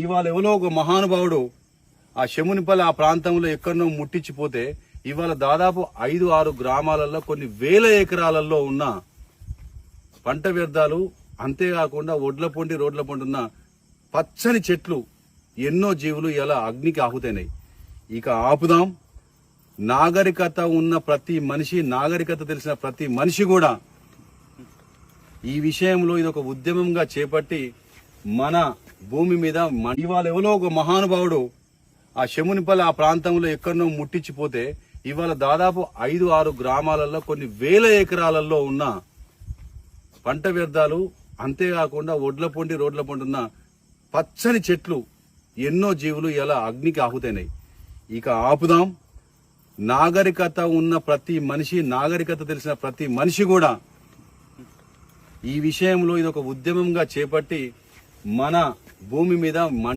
ఇవాళ ఎవరో ఒక మహానుభావుడు ఆ శమునిపల్లి ఆ ప్రాంతంలో ఎక్కడనో ముట్టించిపోతే ఇవాళ దాదాపు 5-6 గ్రామాలలో కొన్ని వేల ఎకరాలలో ఉన్న పంట వ్యర్థాలు, అంతేకాకుండా రోడ్ల పొంటి ఉన్న పచ్చని చెట్లు, ఎన్నో జీవులు ఇలా అగ్నికి ఆహుతైనాయి. ఇక ఆపుదాం. నాగరికత ఉన్న ప్రతి మనిషి, నాగరికత తెలిసిన ప్రతి మనిషి కూడా ఈ విషయంలో ఇది ఒక ఉద్యమంగా చేపట్టి మన భూమి మీద ఇవాళ ఎవరో ఒక మహానుభావుడు ఆ శమునిపల్లి ఆ ప్రాంతంలో ఎక్కడనో ముట్టించిపోతే ఇవాళ దాదాపు 5-6 గ్రామాలలో కొన్ని వేల ఎకరాలలో ఉన్న పంట వ్యర్థాలు, అంతేకాకుండా రోడ్ల పొంటి ఉన్న పచ్చని చెట్లు, ఎన్నో జీవులు ఇలా అగ్నికి ఆహుతైనాయి. ఇక ఆపుదాం. నాగరికత ఉన్న ప్రతి మనిషి, నాగరికత తెలిసిన ప్రతి మనిషి కూడా ఈ విషయంలో ఇది ఒక ఉద్యమంగా చేపట్టి మన భూమి మీద